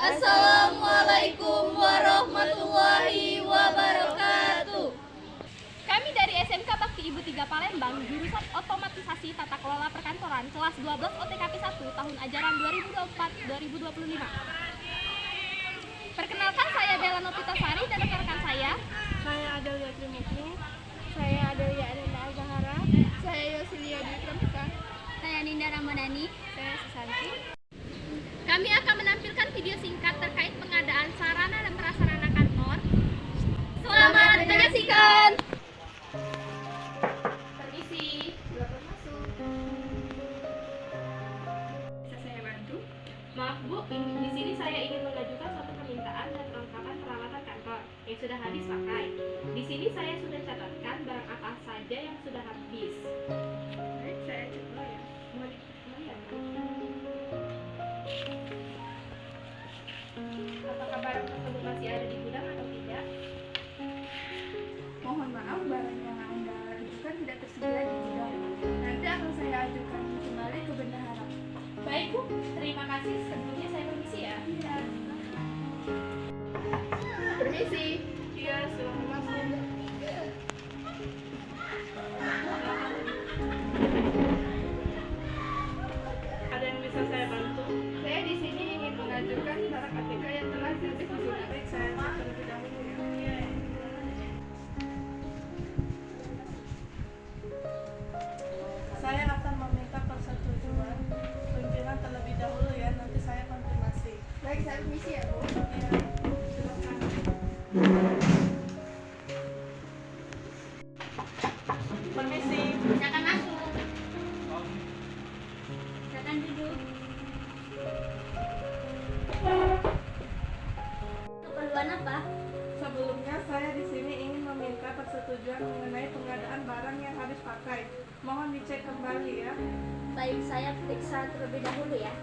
Assalamualaikum warahmatullahi wabarakatuh. Kami dari SMK Bakti Ibu 3 Palembang, jurusan Otomatisasi Tata Kelola Perkantoran, kelas 12 OTKP 1, tahun ajaran 2024-2025. Perkenalkan, saya Bella Nopitasari dan rekan-rekan saya. Saya Adelia Trimukni. Saya Adelia Adenda Azahara. Saya Yosilia Dwi Pramuka. Saya Ninda Ramadhani. Saya Susanti. Kami akan menampilkan video singkat terkait pengadaan sarana dan prasarana kantor. Selamat menyaksikan. Permisi. Silakan masuk. Bisa saya bantu? Maaf Bu, di sini saya ingin mengajukan suatu permintaan dan perlengkapan peralatan kantor yang sudah habis pakai. Di sini saya sudah catatkan barang apa saja yang sudah habis. Baik, saya cek dulu ya. Mau dilihat? Apakah barang tersebut masih ada di gudang atau tidak? Mohon maaf, barang yang Anda ajukan tidak tersedia di gudang. Nanti akan saya ajukan kembali ke bendahara. Baik Bu, terima kasih. Sebelumnya saya permisi ya. Iya. Permisi. Iya, silakan masuk. Ada yang bisa saya bantu? Saya di sini ingin mengajukan barang ATK yang telah servis di gudang. Baik, saya cek terlebih dahulu ya. Saya akan meminta persetujuan pimpinan terlebih dahulu ya, nanti saya konfirmasi. Baik, saya permisi ya, Bu. Ya, silakan. Permisi. Silakan masuk. Silakan duduk. Keperluan apa? Sebelumnya saya di sini ingin meminta persetujuan mengenai pengadaan barang yang habis pakai. Mohon dicek kembali ya. Baik, saya periksa terlebih dahulu ya.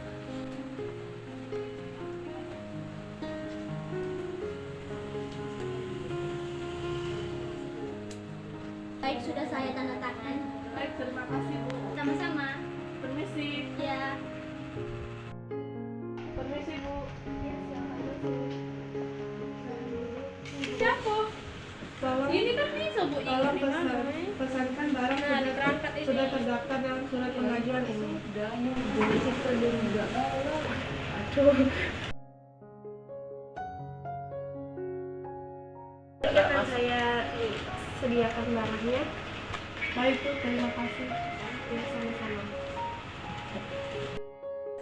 Baik, sudah saya tanda tangan. Baik, terima kasih Bu. Sama-sama. Permisi. Ya. Permisi Bu. Ya, silakan. Siapa? Tolong, Ini kan bisa, Bu. tolong pesankan barang Nah, ada perangkat ini. sudah terdaftar dalam surat pengajuan ini. Akan saya sediakan barangnya. Baik Bu, terima kasih. Ya, sama-sama.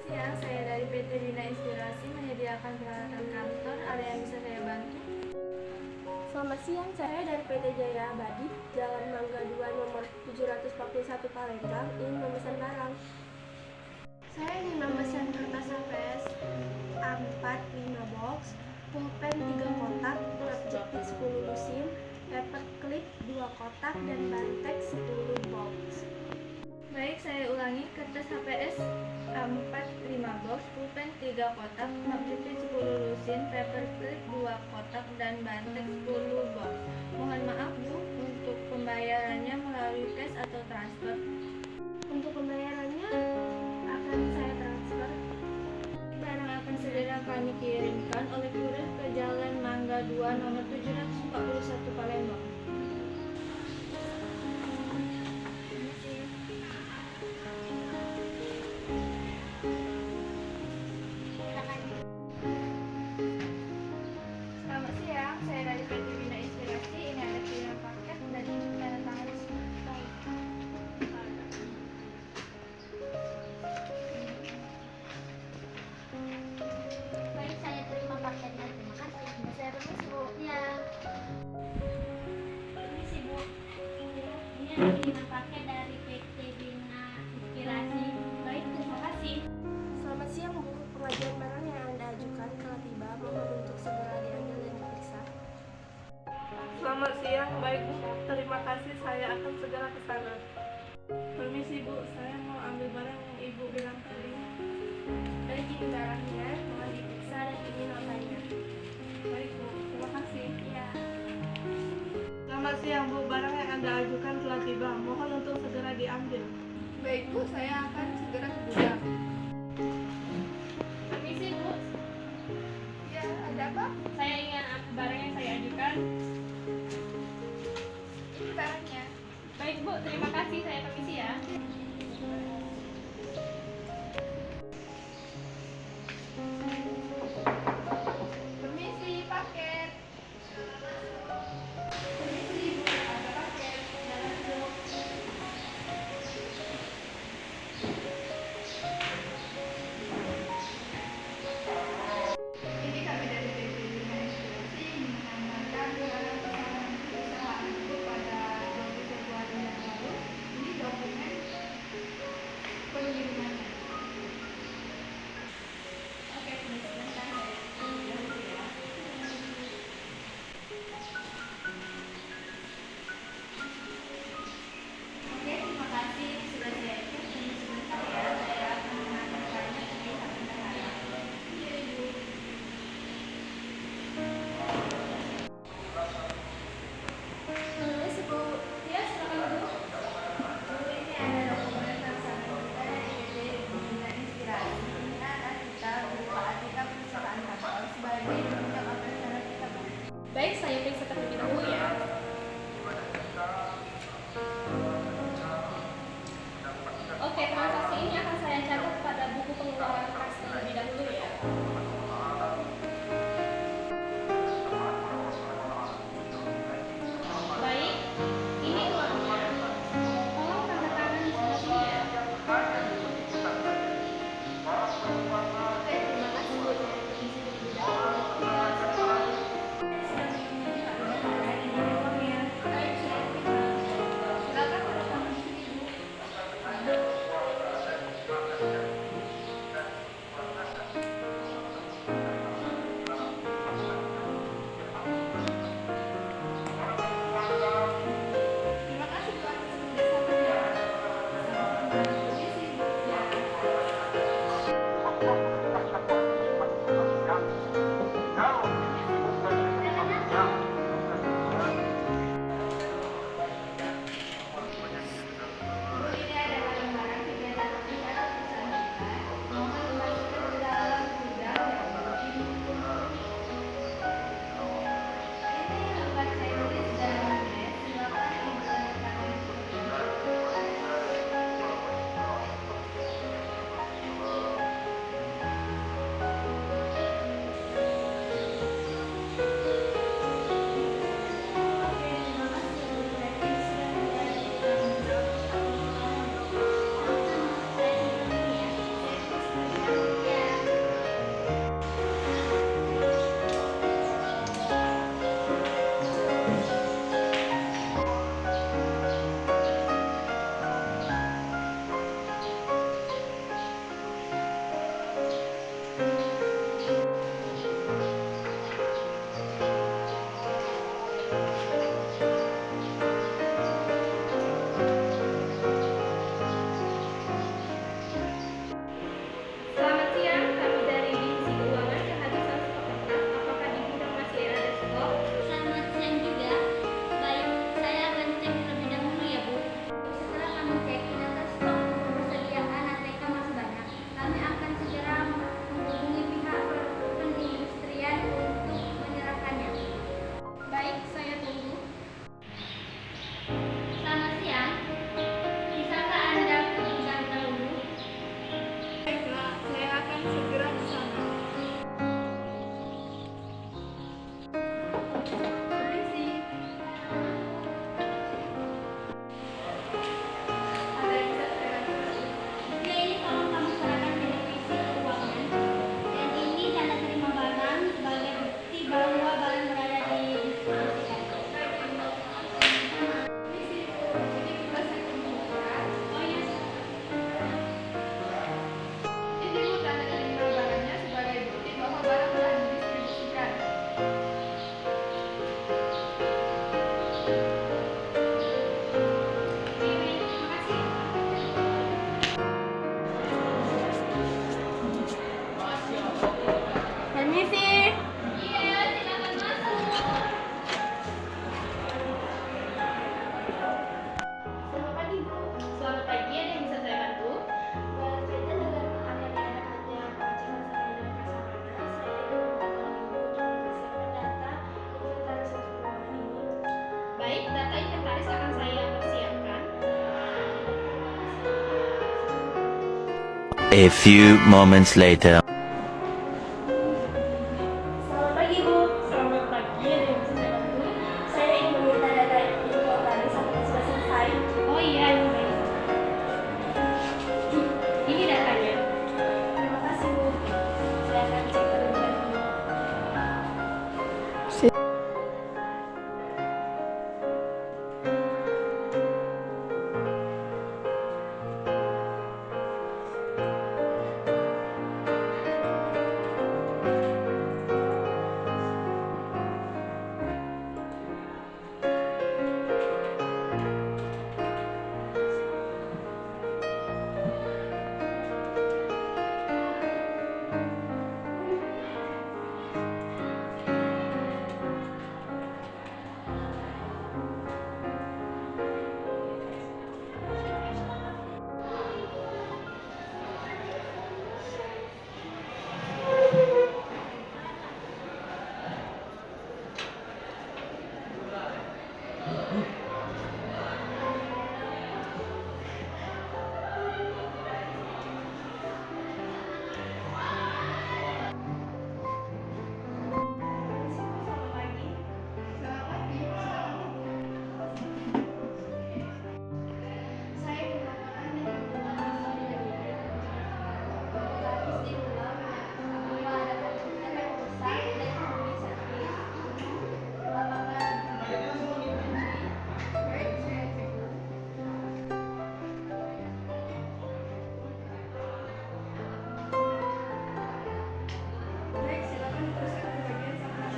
Siang, saya dari PT Bina Inspirasi menyediakan peralatan kantor. Ada yang bisa saya bantu? Selamat siang, saya dari PT Jaya Abadi, Jalan Mangga 2 nomor 741 Palembang, ingin memesan barang. Saya ingin memesan kertas HVS A4 5 box, pulpen 3 kotak, lap jepit 10 lusin, paper clip 2 kotak, dan bantek 10 box. Baik, saya ulangi, kertas HVS A4 5 box, pulpen 3 kotak, lap jepit 10 lusin, paper clip 2 kotak, dan bantek 10 box. Mohon maaf Bu, untuk pembayarannya melalui cash atau transfer? Untuk pembayarannya Akan saya transfer. Barang akan segera kami kirimkan oleh kurir ke Jalan Mangga 2 nomor 741 Palembang. Selamat siang, saya dari PT Bina Inspirasi. Ini ada kiriman paket dan ini tanda tangan. Baik, saya terima paketnya. Terima kasih. Saya permisi Bu. Ya. Permisi Bu. Ini ada kiriman paket dari PT Bina Inspirasi. Baik, terima kasih. Selamat siang Bu, pengajuan barang yang Anda ajukan telah tiba, mohon untuk segera diambil dan diperiksa. Selamat siang, baik Bu. Terima kasih, saya akan segera ke sana. Permisi Bu, saya mau ambil barang yang Ibu bilang tadi. Baik, ini barangnya, mohon diperiksa dan ini notanya. Baik Bu, terima kasih. Ya. Selamat siang Bu, barang yang Anda ajukan telah tiba. Mohon untuk segera diambil. Baik Bu, saya akan segera ke gudang. Permisi Bu. A few moments later. Selamat pagi, Bu. Selamat pagi, ada yang bisa saya bantu? Saya ingin meminta data inventaris apakah sudah selesai? Oh iya, baik. Ini datanya. Terima kasih, Bu. Saya akan cek terlebih dahulu. Saya dilaporkan dengan habis diulang bahwa ada komputer yang rusak dan perlu diservis. Apakah baik, silakan teruskan ke bagian Satgas.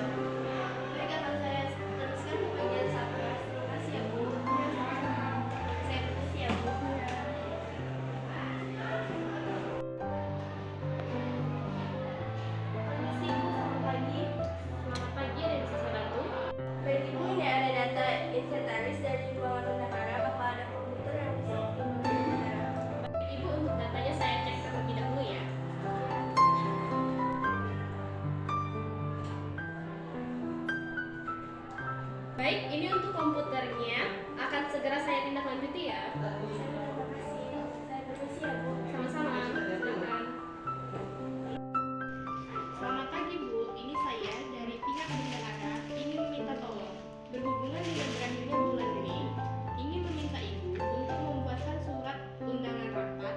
Baik, akan saya teruskan ke bagian Satgas. Terima kasih ya, Bu. Saya permisi ya, Bu. Permisi, Bu. Selamat pagi. Selamat pagi, ada yang bisa saya bantu? Baik, Ibu, ini ada data inventaris dari ruangan bendahara. Bapak ada komputer yang rusak di ruangan bendahara. Ibu, untuk datanya saya cek terlebih dahulu ya. Baik, ini untuk komputernya. Akan segera saya tindak lanjuti ya. Terima kasih. Saya permisi ya, Bu. Sama-sama, silakan. Selamat pagi, Bu. Ini saya dari pihak bendahara ingin meminta tolong. Berhubungan dengan berakhirnya bulan ini, ingin meminta Ibu untuk membuatkan surat undangan rapat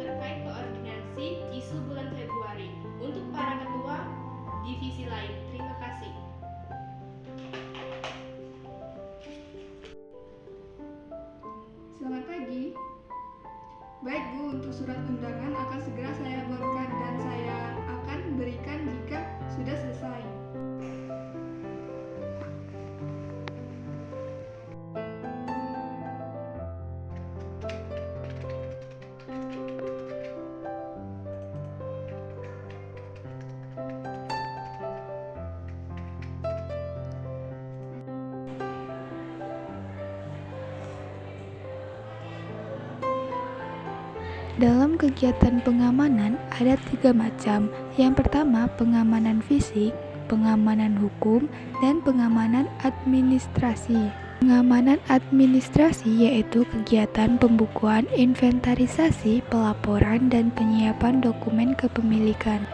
terkait koordinasi isu bulan Februari untuk para ketua divisi lain. Terima kasih. Selamat pagi. Baik Bu, untuk surat undangan akan segera saya buatkan dan saya akan berikan jika sudah selesai. Dalam kegiatan pengamanan ada 3 macam. Yang pertama, pengamanan fisik, pengamanan hukum, dan pengamanan administrasi. Pengamanan administrasi yaitu kegiatan pembukuan, inventarisasi, pelaporan, dan penyiapan dokumen kepemilikan.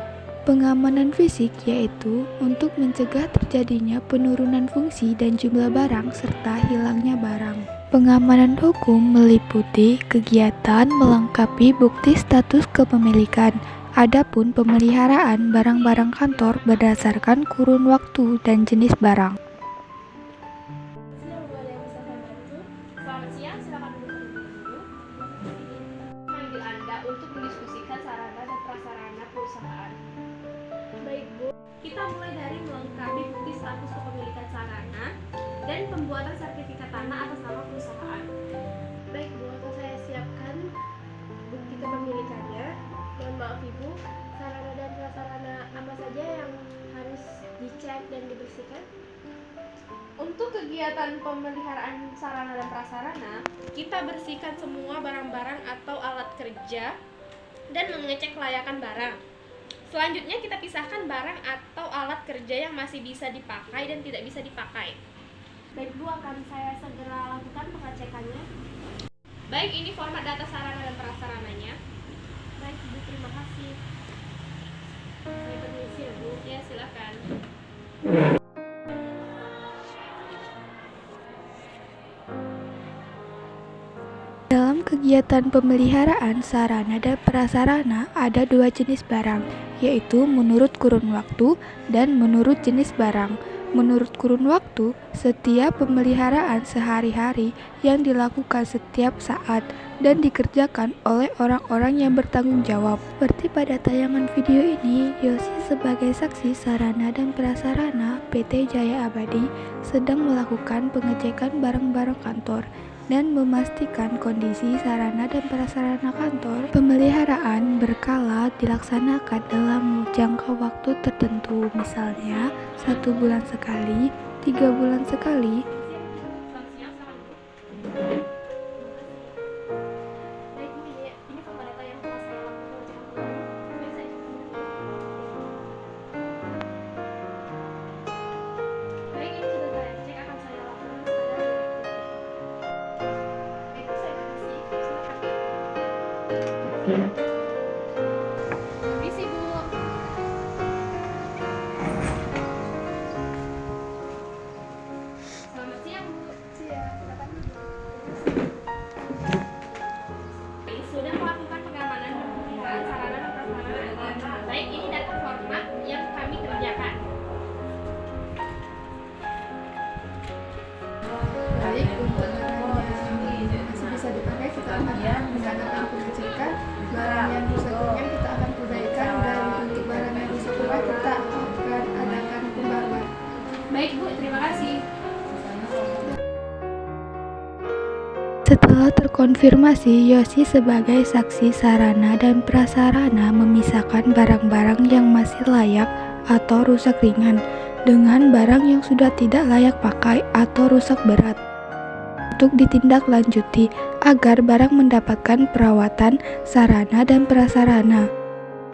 Pengamanan fisik yaitu untuk mencegah terjadinya penurunan fungsi dan jumlah barang serta hilangnya barang. Pengamanan hukum meliputi kegiatan melengkapi bukti status kepemilikan. Adapun pemeliharaan barang-barang kantor berdasarkan kurun waktu dan jenis barang. Siang, Bu. Ada yang bisa saya bantu? Selamat siang, silakan duduk terlebih dahulu. Memanggil Anda untuk mendiskusikan sarana dan prasarana perusahaan. Baik, Bu. Kita mulai dari melengkapi bukti status kepemilikan sarana dan pembuatan sertifikat tanah atas nama perusahaan. Baik, Bu. Akan saya siapkan bukti kepemilikannya. Mohon maaf, Ibu. Sarana dan prasarana apa saja yang harus dicek dan dibersihkan? Untuk kegiatan pemeliharaan sarana dan prasarana, kita bersihkan semua barang-barang atau alat kerja dan mengecek kelayakan barang. Selanjutnya kita pisahkan barang atau alat kerja yang masih bisa dipakai dan tidak bisa dipakai. Baik, Bu. Akan saya segera lakukan pengecekannya. Baik, ini format data sarana dan prasarananya. Baik Bu, terima kasih. Saya permisi ya Bu. Ya, silakan. Dalam kegiatan pemeliharaan sarana dan prasarana ada dua jenis barang, yaitu menurut kurun waktu dan menurut jenis barang. Menurut kurun waktu, setiap pemeliharaan sehari-hari yang dilakukan setiap saat dan dikerjakan oleh orang-orang yang bertanggung jawab. Seperti pada tayangan video ini, Yosi sebagai saksi sarana dan prasarana PT Jaya Abadi sedang melakukan pengecekan barang-barang kantor dan memastikan kondisi sarana dan prasarana kantor. Pemeliharaan berkala dilaksanakan dalam jangka waktu tertentu, misalnya 1 bulan sekali, 3 bulan sekali. Selamat siang, silakan Bu. Baik Bu, ini kembali data yang telah saya lakukan pengecekan kemarin. Baik, saya baik, ini sudah saya cek, akan saya lakukan pada Baik Bu, saya permisi. Silakan. Permisi Bu. Selamat siang Bu. Sudah melakukan pengamanan pemeliharaan sarana dan prasarana. Baik, ini data format yang kami kerjakan. Baik, untuk barang yang masih bisa dipakai kita akan mengadakan pengecekan. Barang yang rusak ringan kita akan perbaikan, dan untuk barang yang rusak berat kita akan adakan pembaruan. Baik Bu, terima kasih. Setelah terkonfirmasi, Yosi sebagai saksi sarana dan prasarana memisahkan barang-barang yang masih layak atau rusak ringan dengan barang yang sudah tidak layak pakai atau rusak berat untuk ditindaklanjuti agar barang mendapatkan perawatan sarana dan prasarana.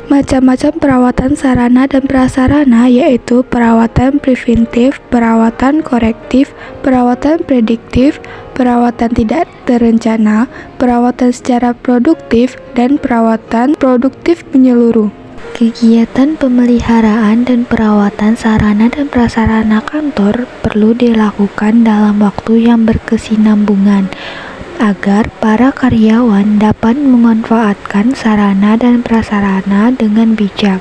Macam-macam perawatan sarana dan prasarana yaitu perawatan preventif, perawatan korektif, perawatan prediktif, perawatan tidak terencana, perawatan secara produktif, dan perawatan produktif menyeluruh. Kegiatan pemeliharaan dan perawatan sarana dan prasarana kantor perlu dilakukan dalam waktu yang berkesinambungan agar para karyawan dapat memanfaatkan sarana dan prasarana dengan bijak.